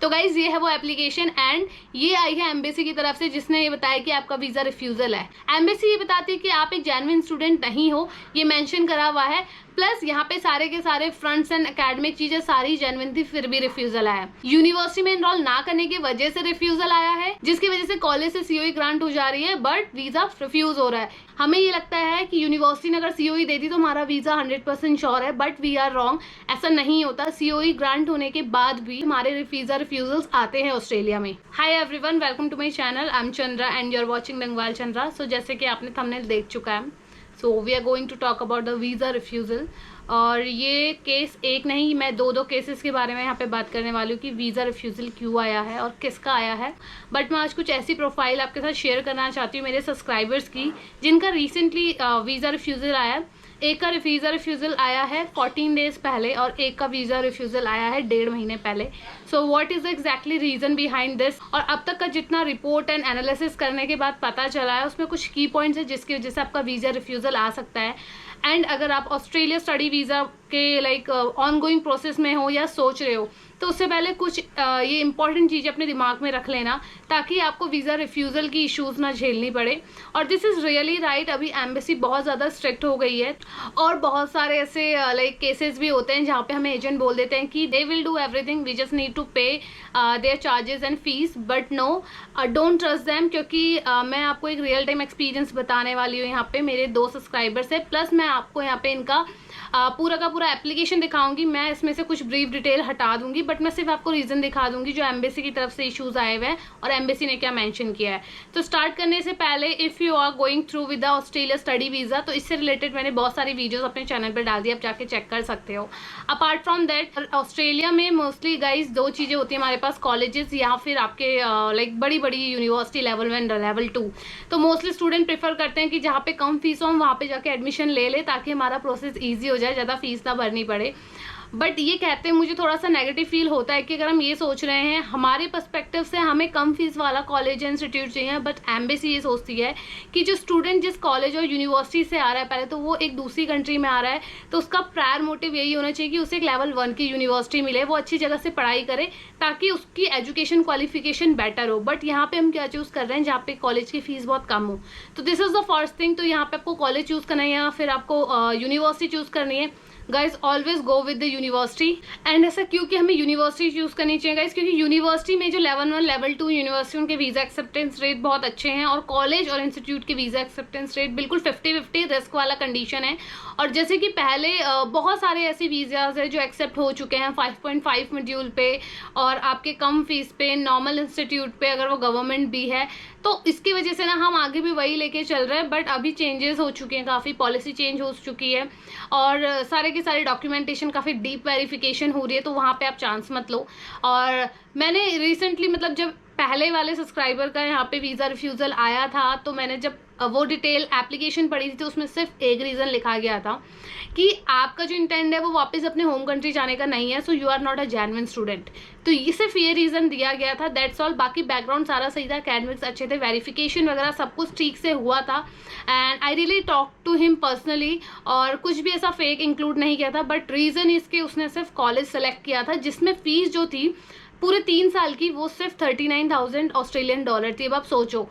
तो गाइज ये है वो एप्लीकेशन एंड ये आई है एम्बेसी की तरफ से, जिसने ये बताया कि आपका वीजा रिफ्यूजल है। एम्बेसी ये बताती है कि आप एक जेन्युइन स्टूडेंट नहीं हो, ये मेंशन करा हुआ है। प्लस यहाँ पे सारे के सारे फ्रंट्स एंड एकेडमिक चीजें सारी जेन्युइन थी, फिर भी रिफ्यूजल आया। यूनिवर्सिटी में एनरोल ना करने की वजह से रिफ्यूजल आया है, जिसकी वजह से कॉलेज से सीओई ग्रांट हो जा रही है बट वीजा रिफ्यूज हो रहा है। हमें ये लगता है कि यूनिवर्सिटी ने अगर सीओई देती तो हमारा वीजा 100% श्योर है, बट वी आर रॉन्ग। ऐसा नहीं होता। सीओई ग्रांट होने के बाद भी हमारे वीजा रिफ्यूजल्स आते हैं ऑस्ट्रेलिया में। Hi everyone, welcome to my channel. I am Chandra and you are watching Langwal Chandra. So जैसे कि आपने थंबनेल देख चुका है, so we are going to talk about the visa refusal. और ये केस एक नहीं, मैं दो केसेस के बारे में यहाँ पे बात करने वाली हूँ कि वीज़ा रिफ्यूज़ल क्यों आया है और किसका आया है। बट मैं आज कुछ ऐसी प्रोफाइल आपके साथ शेयर करना चाहती हूँ मेरे सब्सक्राइबर्स की, जिनका रिसेंटली वीज़ा रिफ्यूज़ल आया है। एक का वीज़ा रिफ्यूज़ल आया है 14 डेज़ पहले और एक का वीज़ा रिफ्यूज़ल आया है 1.5 महीने पहले। So what is the exactly reason behind this, और अब तक का जितना रिपोर्ट एंड एनालिसिस करने के बाद पता चला है, उसमें कुछ की पॉइंट्स है जिसकी वजह से आपका वीज़ा रिफ्यूज़ल आ सकता है। एंड अगर आप ऑस्ट्रेलिया स्टडी वीज़ा के लाइक ऑन गोइंग प्रोसेस में हो या सोच रहे हो, तो उससे पहले कुछ ये इंपॉर्टेंट चीज़ें अपने दिमाग में रख लेना, ताकि आपको वीज़ा रिफ्यूज़ल की इश्यूज़ ना झेलनी पड़े। और दिस इज़ रियली राइट, अभी एम्बेसी बहुत ज़्यादा स्ट्रिक्ट हो गई है और बहुत सारे ऐसे लाइक केसेस भी होते हैं जहाँ पे हमें एजेंट बोल देते हैं कि they will do everything, we just need to pay their charges and fees. But no, don't trust them, क्योंकि मैं आपको एक रियल टाइम एक्सपीरियंस बताने वाली हूँ। यहाँ पे मेरे 2 सब्सक्राइबर्स है, प्लस मैं आपको यहाँ पे इनका पूरा का पूरा एप्लीकेशन दिखाऊंगी। मैं इसमें से कुछ ब्रीफ डिटेल हटा दूंगी, बट मैं सिर्फ आपको रीज़न दिखा दूंगी जो एम्बेसी की तरफ से इश्यूज आए हुए हैं और एम्बेसी ने क्या मेंशन किया है। तो स्टार्ट करने से पहले, if you are going through with the Australia study visa, तो इससे रिलेटेड मैंने बहुत सारी वीडियोस अपने चैनल पर डाल दी, आप जाके चेक कर सकते हो। अपार्ट फ्रॉम दैट, ऑस्ट्रेलिया में मोस्टली गाइज 2 चीज़ें होती हैं हमारे पास, कॉलेजेस या फिर आपके लाइक बड़ी बड़ी यूनिवर्सिटी लेवल 1 लेवल 2। तो मोस्टली स्टूडेंट प्रेफर करते हैं कि जहाँ पे कम फीस हो हम वहाँ पे जाके एडमिशन ले ले, ताकि हमारा प्रोसेस ईजी हो जाए, ज़्यादा फीस ना भरनी पड़े। बट ये कहते हैं मुझे थोड़ा सा नेगेटिव फील होता है कि अगर हम ये सोच रहे हैं हमारे पर्सपेक्टिव से हमें कम फीस वाला कॉलेज इंस्टीट्यूट चाहिए, बट एम्बेसी ये सोचती है कि जो स्टूडेंट जिस कॉलेज और यूनिवर्सिटी से आ रहा है, पहले तो वो एक दूसरी कंट्री में आ रहा है, तो उसका प्रायर मोटिव यही होना चाहिए कि उसे एक लेवल 1 की यूनिवर्सिटी मिले, वो अच्छी जगह से पढ़ाई करे ताकि उसकी एजुकेशन क्वालिफिकेशन बेटर हो। बट यहाँ पे हम क्या चूज़ कर रहे हैं, जहाँ पे कॉलेज की फीस बहुत कम हो। तो this is the first thing. तो यहाँ पे आपको कॉलेज चूज़ करना है या फिर आपको यूनिवर्सिटी चूज़ करनी है, guys always go with the university. And ऐसा क्योंकि हमें यूनिवर्सिटी चूज़ करनी चाहिए गाइज, क्योंकि यूनिवर्सिटी में जो लेवल 1 लेवल 2 यूनिवर्सिटी उनके वीज़ा एक्सेप्टेंस रेट बहुत अच्छे हैं, और कॉलेज और इंस्टीट्यूट के वीज़ा एक्सेप्टेंस रेट बिल्कुल 50-50 रिस्क वाला कंडीशन है। और जैसे कि पहले बहुत सारे ऐसे वीज़ाज है जो एक्सेप्ट हो चुके हैं 5.5 मॉड्यूल पे और आपके कम फीस पे, नॉर्मल इंस्टीट्यूट पे अगर वो गवर्नमेंट भी है, तो इसकी वजह से ना हम आगे भी वही लेके चल रहे हैं। बट अभी चेंजेस हो चुके हैं, काफ़ी पॉलिसी चेंज हो चुकी है और सारे के सारे डॉक्यूमेंटेशन काफ़ी डीप वेरिफिकेशन हो रही है, तो वहाँ पे आप चांस मत लो। और मैंने रिसेंटली मतलब जब पहले वाले सब्सक्राइबर का यहाँ पे वीज़ा रिफ्यूज़ल आया था, तो मैंने जब वो डिटेल एप्लीकेशन पढ़ी थी, तो उसमें सिर्फ एक रीज़न लिखा गया था कि आपका जो इंटेंट है वो वापस अपने होम कंट्री जाने का नहीं है, so you are not a genuine student. तो ये सिर्फ ये रीज़न दिया गया था, दैट्स ऑल। बाकी बैकग्राउंड सारा सही था, एकेडमिक्स अच्छे थे, वेरिफिकेशन वगैरह सब कुछ ठीक से हुआ था। And I really talk to him personally, और कुछ भी ऐसा फेक इंक्लूड नहीं किया था। बट रीज़न इसके, उसने सिर्फ कॉलेज सेलेक्ट किया था जिसमें फ़ीस जो थी पूरे 3 साल की वो सिर्फ 39,000 ऑस्ट्रेलियन डॉलर थी। अब आप सोचो,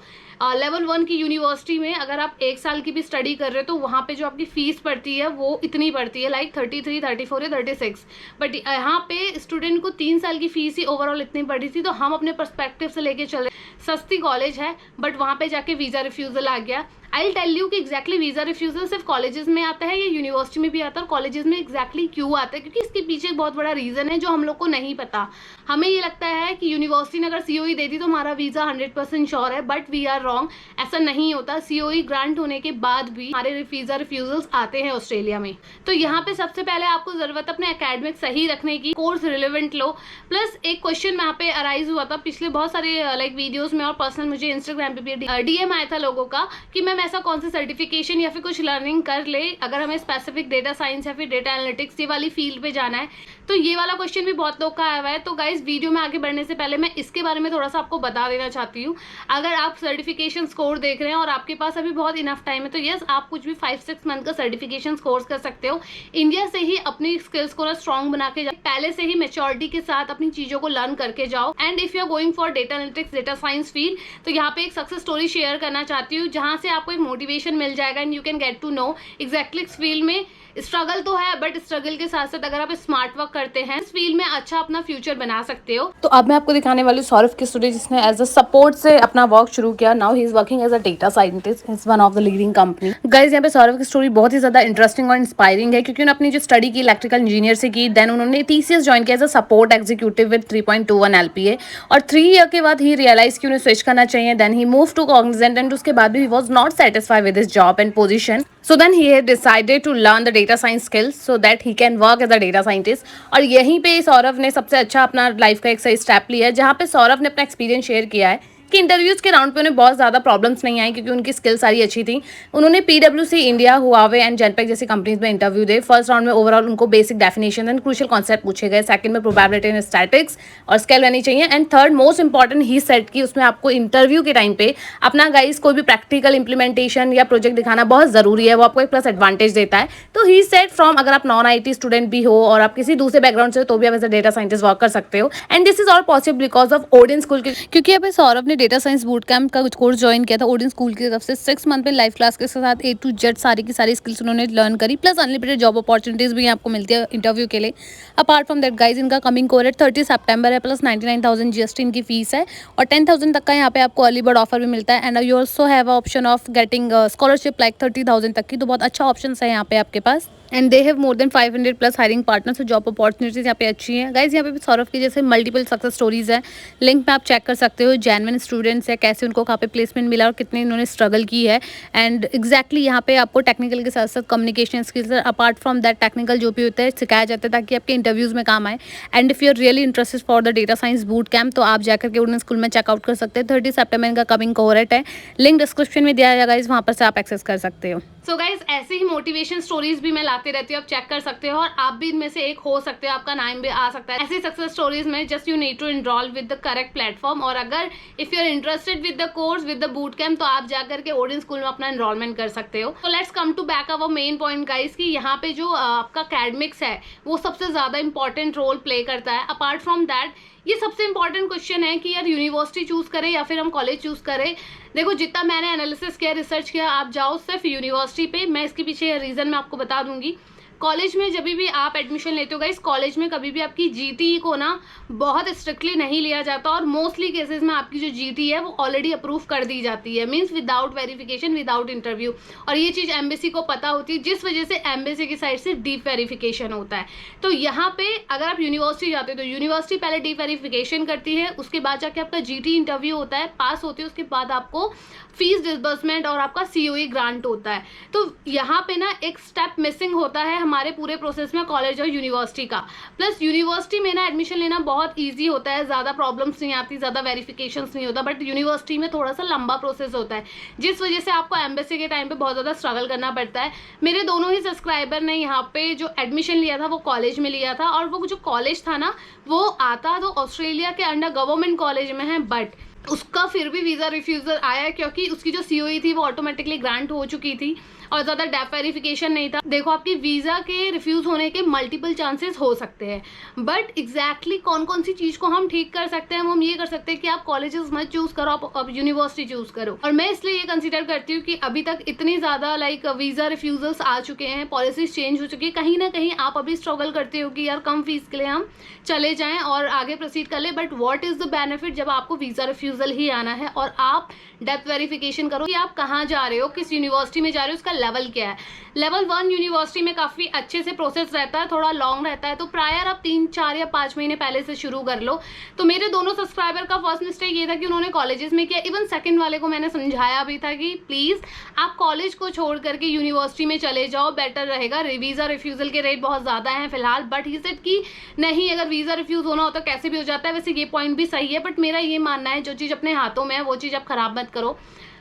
लेवल 1 की यूनिवर्सिटी में अगर आप 1 साल की भी स्टडी कर रहे हो, तो वहाँ पे जो आपकी फ़ीस पड़ती है वो इतनी पड़ती है, लाइक 33, 34 या 36। बट यहाँ पे स्टूडेंट को 3 साल की फ़ीस ही ओवरऑल इतनी पड़ी थी। तो हम अपने पर्सपेक्टिव से लेके चल रहे, सस्ती कॉलेज है बट वहाँ पे जाके वीज़ा रिफ्यूज़ल आ गया। आई टेल यू कि एग्जैक्टली वीज़ा रिफ्यूज़ल सिर्फ कॉलेजेस में आता है या यूनिवर्सिटी में भी आता है, और कॉलेजेस में एग्जैक्टली क्यों आता है, क्योंकि इसके पीछे एक बहुत बड़ा रीज़न है जो हम लोग को नहीं पता। हमें ये लगता है कि यूनिवर्सिटी ने अगर सीओई दे दी तो हमारा वीज़ा 100% श्योर है, बट वी आर रॉन्ग। ऐसा नहीं होता। सीओई ग्रांट होने के बाद भी हमारे वीज़ा रिफ्यूज़ल्स आते हैं ऑस्ट्रेलिया में। तो यहाँ पे सबसे पहले आपको ज़रूरत है अपने एकेडमिक सही रखने की, कोर्स रिलेवेंट लो। प्लस एक क्वेश्चन यहाँ पे अराइज हुआ था पिछले बहुत सारे लाइक वीडियोज़ में, और पर्सनल मुझे इंस्टाग्राम पे भी DM आया था लोगों का कि मैम हम ऐसा कौन सा सर्टिफिकेशन या फिर कुछ लर्निंग कर ले अगर हमें स्पेसिफिक डेटा साइंस या फिर डेटा एनालिटिक्स ये वाली फील्ड पे जाना है। तो ये वाला क्वेश्चन भी बहुत लोग का आया हुआ है। तो गाइज वीडियो में आगे बढ़ने से पहले मैं इसके बारे में थोड़ा सा आपको बता देना चाहती हूँ। अगर आप सर्टिफिकेशन कोर्स देख रहे हैं और आपके पास अभी बहुत इनफ टाइम है तो यस, आप कुछ भी 5-6 मंथ का सर्टिफिकेशन कोर्स कर सकते हो। इंडिया से ही अपनी स्किल्स को स्ट्रॉन्ग बना के जाओ, पहले से ही मेच्योरिटी के साथ अपनी चीजों को लर्न करके जाओ। And if you are going for data analytics, data science field, तो यहाँ पे एक सक्सेस स्टोरी शेयर करना चाहती हूँ जहाँ से आपको एक मोटिवेशन मिल जाएगा and you can get to know exactly इस फील्ड में स्ट्रगल तो है, बट स्ट्रगल के साथ साथ अगर आप स्मार्ट वर्क करते हैं इस फील्ड में अच्छा अपना फ्यूचर बना सकते हो। तो अब मैं आपको दिखाने वाली सौरभ की स्टोरी, जिसने एज अ सपोर्ट से अपना वर्क शुरू किया। Now he is working as a data scientist, is one of the leading company. Guys, यहाँ पे सौरभ की स्टोरी बहुत ही ज्यादा इंटरेस्टिंग और इंस्पायरिंग है, क्योंकि उन्होंने अपनी जो स्टडी की इलेक्ट्रिकल इंजीनियर से की, देन उन्होंने TCS ज्वाइन किया as a support executive with 3.21 LPA, और 3 ईयर के बाद ही रियलाइज कि उन्हें स्विच करना चाहिए। Then he move to Cognizant and उसके बाद भी he was not satisfied with his job and position, so then he had decided to learn the data science skills so that he can work as a data scientist। और यहीं पे सौरभ ने सबसे अच्छा अपना लाइफ का एक सही स्टेप लिया है, जहाँ पे सौरभ ने अपना एक्सपीरियंस शेयर किया है कि इंटरव्यूज़ के राउंड पे उन्हें बहुत ज़्यादा प्रॉब्लम्स नहीं आई, क्योंकि उनकी स्किल सारी अच्छी थी। उन्होंने PwC इंडिया, हुआवे एंड जेनपेक जैसी कंपनीज में इंटरव्यू दे। फर्स्ट राउंड में ओवरऑल उनको basic definition and crucial concept पूछे गए। सेकंड में प्रोबेबिलिटी एंड स्टैटिक्स और स्केल रहनी चाहिए। And third most important he set कि उसमें आपको इंटरव्यू के टाइम पे अपना गाइस कोई भी प्रैक्टिकल इंप्लीमेंटेशन या प्रोजेक्ट दिखाना बहुत ज़रूरी है, वो आपको एक प्लस एडवांटेज देता है। तो ही सेट फ्रॉम अगर आप नॉन IT स्टूडेंट भी हो और आप किसी दूसरे बैकग्राउंड से हो तो भी आप as a data scientist work कर सकते हो। And this is all possible because of Odin school, क्योंकि अब सौरभ ने डेटा साइंस बूट कैंप का कुछ कोर्स ज्वाइन किया था ओडिन स्कूल की तरफ से। 6 मंथ में लाइव क्लास के साथ A to Z सारी की सारी स्किल्स उन्होंने लर्न करी, प्लस अनलिमिटेड जॉब अपॉर्चुनिटीज भी आपको मिलती है इंटरव्यू के लिए। अपार्ट फ्रॉम दैट गाइज, इनका कमिंग कोर 30 सितंबर है, प्लस 99,000 GST इनकी फीस है, और 10,000 तक का यहाँ पे आपको अर्ली बर्ड ऑफर भी मिलता है। And you also have option of getting scholarship like 30,000 तक की, तो बहुत अच्छा ऑप्शन है यहाँ पे आपके पास। And they have more than 500 plus hiring partners, तो जॉब अपॉर्चुनिटीज यहाँ पे अच्छी हैं। गाइज, यहाँ पे सौरभ की जैसे मल्टीपल सक्सेस स्टोरीज है, लिंक में आप चेक कर सकते हो। जेन्युइन स्टूडेंट्स है, कैसे उनको कहाँ पे प्लेसमेंट मिला और कितने इन्होंने स्ट्रगल की है। एंड एग्जैक्टली यहाँ पे आपको टेक्निकल के साथ साथ communication skills, apart from that technical जो भी होता है सिखाया जाता है ताकि आपके इंटरव्यूज़ में काम आए। And if you are really interested for the data science boot camp, तो आप जाकर के उन्हें स्कूल में चेकआउट कर सकते हैं। 30 सितंबर इनका कमिंग कोहरेट है, लिंक डिस्क्रिप्शन में दिया जाएगा, वहाँ पर से आप एक्सेस कर सकते हो। सो गाइज, ऐसे ही मोटिवेशन स्टोरीज भी मैं लाते रहती हूँ, आप चेक कर सकते हो और आप भी इनमें से एक हो सकते हो, आपका नाम भी आ सकता है ऐसी सक्सेस स्टोरीज में। Just you need to enroll with the correct platform, और अगर if you are interested with the course with the boot camp, तो आप जाकर के ओडिन स्कूल में अपना एनरोलमेंट कर सकते हो। तो let's come to back our main point guys, कि यहाँ पे जो आपका अकेडमिक्स है वो सबसे ज्यादा इंपॉर्टेंट रोल प्ले करता है। अपार्ट फ्रॉम दैट, ये सबसे इंपॉर्टेंट क्वेश्चन है कि यार यूनिवर्सिटी चूज करें या फिर हम कॉलेज चूज करें। देखो, जितना मैंने एनालिसिस किया, रिसर्च किया, आप जाओ सिर्फ यूनिवर्सिटी पे। मैं इसके पीछे रीजन मैं आपको बता दूंगी। कॉलेज में जब भी आप एडमिशन लेते हो गाइस, कॉलेज में कभी भी आपकी GT को ना बहुत स्ट्रिक्टली नहीं लिया जाता, और मोस्टली केसेस में आपकी जो GT है वो ऑलरेडी अप्रूव कर दी जाती है, means without verification, without interview. और ये चीज़ एम्बेसी को पता होती है, जिस वजह से एम्बेसी की साइड से डीप वेरिफिकेशन होता है। तो यहाँ पे अगर आप यूनिवर्सिटी जाते हो तो यूनिवर्सिटी पहले डीप वेरिफिकेशन करती है, उसके बाद जाके आपका GT इंटरव्यू होता है, पास होती है, उसके बाद आपको फीस डिसबर्समेंट और आपका COE ग्रांट होता है। तो यहाँ पे ना एक स्टेप मिसिंग होता है हमारे पूरे प्रोसेस में कॉलेज और यूनिवर्सिटी का। प्लस यूनिवर्सिटी में ना एडमिशन लेना बहुत इजी होता है, ज़्यादा प्रॉब्लम्स नहीं आती, ज़्यादा वेरिफिकेशंस नहीं होता, बट यूनिवर्सिटी में थोड़ा सा लंबा प्रोसेस होता है, जिस वजह से आपको एम्बेसी के टाइम पे बहुत ज़्यादा स्ट्रगल करना पड़ता है। मेरे दोनों ही सब्सक्राइबर ने यहाँ पे जो एडमिशन लिया था वो कॉलेज में लिया था, और वो जो कॉलेज था ना वो आता तो ऑस्ट्रेलिया के अंडर गवर्नमेंट कॉलेज में है, बट उसका फिर भी वीज़ा रिफ्यूज़ल आया क्योंकि उसकी जो COE थी वो ऑटोमेटिकली ग्रांट हो चुकी थी और ज़्यादा डेप वेरिफिकेशन नहीं था। देखो, आपकी वीज़ा के रिफ्यूज़ होने के मल्टीपल चांसेस हो सकते हैं, बट एग्जैक्टली कौन कौन सी चीज़ को हम ठीक कर सकते हैं, हम ये कर सकते हैं कि आप कॉलेजेस मत चूज़ करो, आप यूनिवर्सिटी चूज़ करो। और मैं इसलिए ये कंसिडर करती हूँ कि अभी तक इतनी ज़्यादा वीज़ा रिफ्यूज़ल्स आ चुके हैं, पॉलिसीज चेंज हो चुकी है, कहीं ना कहीं आप अभी स्ट्रगल करते हो कि यार कम फीस के लिए हम चले जाएँ और आगे प्रोसीड कर ले, but what is the benefit जब आपको वीज़ा रिफ्यूज़ल ही आना है और आप डेप्थ वेरिफिकेशन करो कि आप कहाँ जा रहे हो, किस यूनिवर्सिटी में जा रहे हो, उसका लेवल क्या है। लेवल 1 यूनिवर्सिटी में काफ़ी अच्छे से प्रोसेस रहता है, थोड़ा लॉन्ग रहता है, तो प्रायर आप 3, 4 या 5 महीने पहले से शुरू कर लो। तो मेरे दोनों सब्सक्राइबर का फर्स्ट मिस्टेक ये था कि उन्होंने कॉलेजेस में किया। इवन सेकंड वाले को मैंने समझाया भी था कि प्लीज़ आप कॉलेज को छोड़ करके यूनिवर्सिटी में चले जाओ, बेटर रहेगा। वीज़ा रिफ्यूज़ल के रेट बहुत ज़्यादा हैं फिलहाल, बट ही सेड कि नहीं, अगर वीज़ा रिफ्यूज़ होना हो तो कैसे भी हो जाता है। वैसे ये पॉइंट भी सही है, बट मेरा ये मानना है जो चीज़ अपने हाथों में है वो चीज़ आप ख़राब मत करो।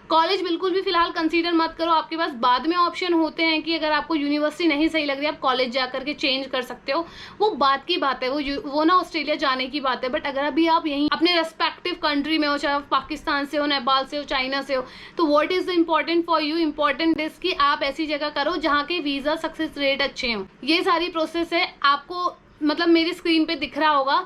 कॉलेज बिल्कुल भी फिलहाल कंसीडर मत करो, आपके पास बाद में ऑप्शन होते हैं कि अगर आपको यूनिवर्सिटी नहीं सही लग रही आप कॉलेज जा करके चेंज कर सकते हो, वो बात की बात है, वो ना ऑस्ट्रेलिया जाने की बात है। बट अगर अभी आप यहीं अपने रेस्पेक्टिव कंट्री में हो, चाहे आप पाकिस्तान से हो, नेपाल से हो, चाइना से हो, तो what is important for you, important is कि आप ऐसी जगह करो जहाँ के वीज़ा सक्सेस रेट अच्छे हों। ये सारी प्रोसेस है, आपको मतलब मेरी स्क्रीन पे दिख रहा होगा।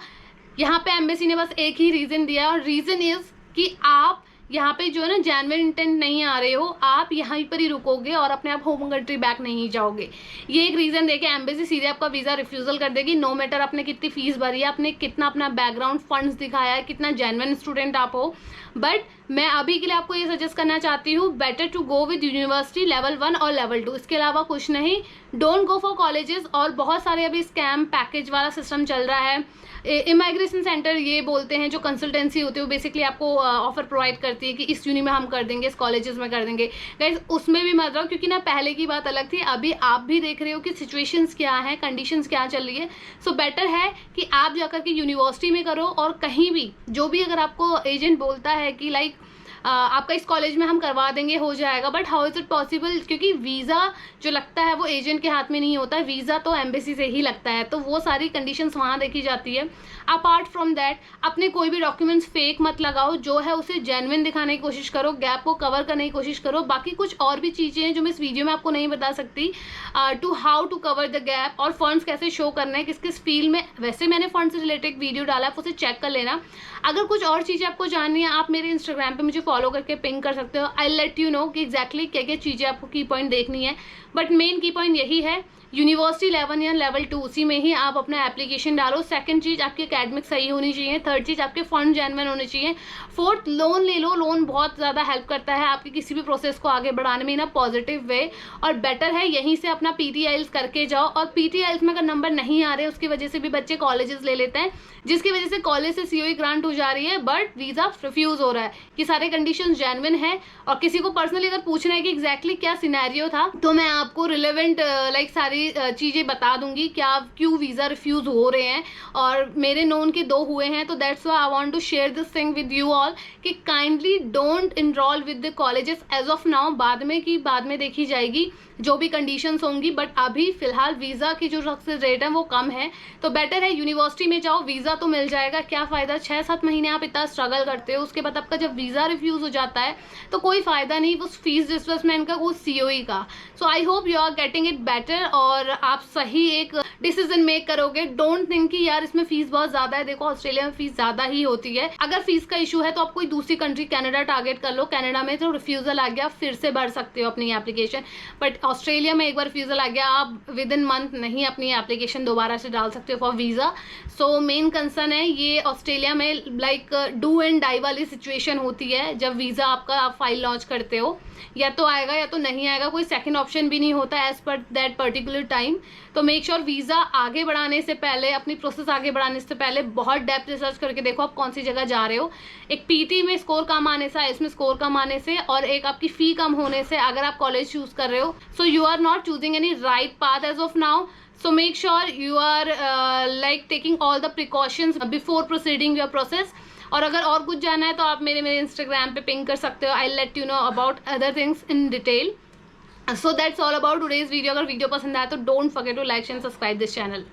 यहाँ पे एम्बेसी ने बस एक ही रीज़न दिया, और रीज़न इज़ कि आप यहाँ पे जो है ना जेन्युइन इंटेंट नहीं आ रहे हो, आप यहीं पर ही रुकोगे और अपने आप होम कंट्री बैक नहीं जाओगे। ये एक रीज़न देके एम्बेसी सीधे आपका वीज़ा रिफ्यूज़ल कर देगी, नो मैटर आपने कितनी फीस भरी है, आपने कितना अपना बैकग्राउंड फंड्स दिखाया है, कितना जेन्युइन स्टूडेंट आप हो। बट मैं अभी के लिए आपको ये सजेस्ट करना चाहती हूँ, better to go with university level 1 और लेवल 2, इसके अलावा कुछ नहीं। Don't go for colleges. और बहुत सारे अभी स्कैम पैकेज वाला सिस्टम चल रहा है। इमिग्रेशन सेंटर ये बोलते हैं, जो कंसल्टेंसी होती है वो बेसिकली आपको ऑफर प्रोवाइड करती है कि इस यूनि में हम कर देंगे, इस कॉलेजेस में कर देंगे। गाइस उसमें भी मत रहो, क्योंकि ना पहले की बात अलग थी, अभी आप भी देख रहे हो कि सिचुएशंस क्या है, कंडीशंस क्या चल रही है। सो बेटर है कि आप जाकर के यूनिवर्सिटी में करो, और कहीं भी जो भी अगर आपको एजेंट बोलता है कि लाइक आपका इस कॉलेज में हम करवा देंगे, हो जाएगा, but how is it possible, क्योंकि वीज़ा जो लगता है वो एजेंट के हाथ में नहीं होता है, वीज़ा तो एम्बेसी से ही लगता है, तो वो सारी कंडीशंस वहाँ देखी जाती है। अपार्ट फ्रॉम दैट अपने कोई भी डॉक्यूमेंट्स फेक मत लगाओ, जो है उसे जेन्युइन दिखाने की कोशिश करो, गैप को कवर करने की कोशिश करो। बाकी कुछ और भी चीज़ें हैं जो मैं इस वीडियो में आपको नहीं बता सकती, to how to cover the gap, और फंड्स कैसे शो करना है, किस किस फील्ड में। वैसे मैंने फंड से रिलेटेड वीडियो डाला है, आप उसे चेक कर लेना। अगर कुछ और चीज़ें आपको जाननी है, आप मेरे इंस्टाग्राम पे मुझे फॉलो करके पिंग कर सकते हो। आई लेट यू नो कि एग्जैक्टली क्या क्या चीज़ें आपको की पॉइंट देखनी है। बट मेन की पॉइंट यही है, यूनिवर्सिटी लेवल या लेवल 2 उसी में ही आप अपना एप्लीकेशन डालो। सेकंड चीज़ आपकी एकेडमिक सही होनी चाहिए। थर्ड चीज़ आपके फंड जेन्युइन होने चाहिए। फोर्थ लोन ले लो, लोन बहुत ज़्यादा हेल्प करता है आपकी किसी भी प्रोसेस को आगे बढ़ाने में इन अ पॉजिटिव वे। और बेटर है यहीं से अपना PTIELTS करके जाओ। और PTIELTS में अगर नंबर नहीं आ रहे उसकी वजह से भी बच्चे कॉलेजेस ले लेते हैं, जिसकी वजह से कॉलेज से COE ग्रांट हो जा रही है बट वीज़ा रिफ्यूज़ हो रहा है। कि सारे कंडीशन जेन्युइन है, और किसी को पर्सनली अगर पूछना है कि एग्जैक्टली क्या सिनेरियो था, तो मैं आपको रिलेवेंट लाइक सारी चीज़ें बता दूंगी क्यों वीज़ा रिफ्यूज़ हो रहे हैं। और मेरे नोन के 2 हुए हैं, तो that's why I want to share this thing with you all कि kindly don't enroll with the colleges as of now. बाद में देखी जाएगी जो भी कंडीशंस होंगी, बट अभी फिलहाल वीज़ा की जो सक्सेस रेट है वो कम है। तो बेटर है यूनिवर्सिटी में जाओ, वीज़ा तो मिल जाएगा। क्या फ़ायदा 6-7 महीने आप इतना स्ट्रगल करते हो, उसके बाद आपका जब वीज़ा रिफ्यूज़ हो जाता है तो कोई फ़ायदा नहीं उस फीस डिसबर्समेंट का, उस COE का। So I hope you are getting it better, और आप सही एक डिसीजन मेक करोगे। डोंट थिंक कि यार इसमें फीस बहुत ज़्यादा है। देखो ऑस्ट्रेलिया में फीस ज़्यादा ही होती है। अगर फीस का इशू है तो आप कोई दूसरी कंट्री कनाडा टारगेट कर लो। कनाडा में तो रिफ्यूज़ल आ गया, फिर से भर सकते हो अपनी एप्लीकेशन। बट ऑस्ट्रेलिया में एक बार रिफ्यूज़ल आ गया, आप विद इन मंथ नहीं अपनी एप्लीकेशन दोबारा से डाल सकते हो for visa. So main concern है ये ऑस्ट्रेलिया में लाइक डू एंड डाई वाली सिचुएशन होती है। जब वीज़ा आपका आप फाइल लॉन्च करते हो, या तो आएगा या तो नहीं आएगा, कोई सेकंड ऑप्शन भी नहीं होता एज पर दैट पर्टिकुलर टाइम। तो मेक श्योर वीज़ा आगे बढ़ाने से पहले, अपनी प्रोसेस आगे बढ़ाने से पहले बहुत डेप्थ रिसर्च करके देखो आप कौन सी जगह जा रहे हो। एक PT में स्कोर कम आने से, IELTS में स्कोर कम आने से, और एक आपकी फ़ी कम होने से अगर आप कॉलेज चूज़ कर रहे हो, so you are not choosing any right path as of now. So make sure you are like taking all the precautions before proceeding your process. और अगर और कुछ जानना है तो आप मेरे इंस्टाग्राम पे पिंग कर सकते हो। I'll let you know about other things in detail. So that's all about today's video. अगर वीडियो पसंद आया तो don't forget to like and subscribe this channel.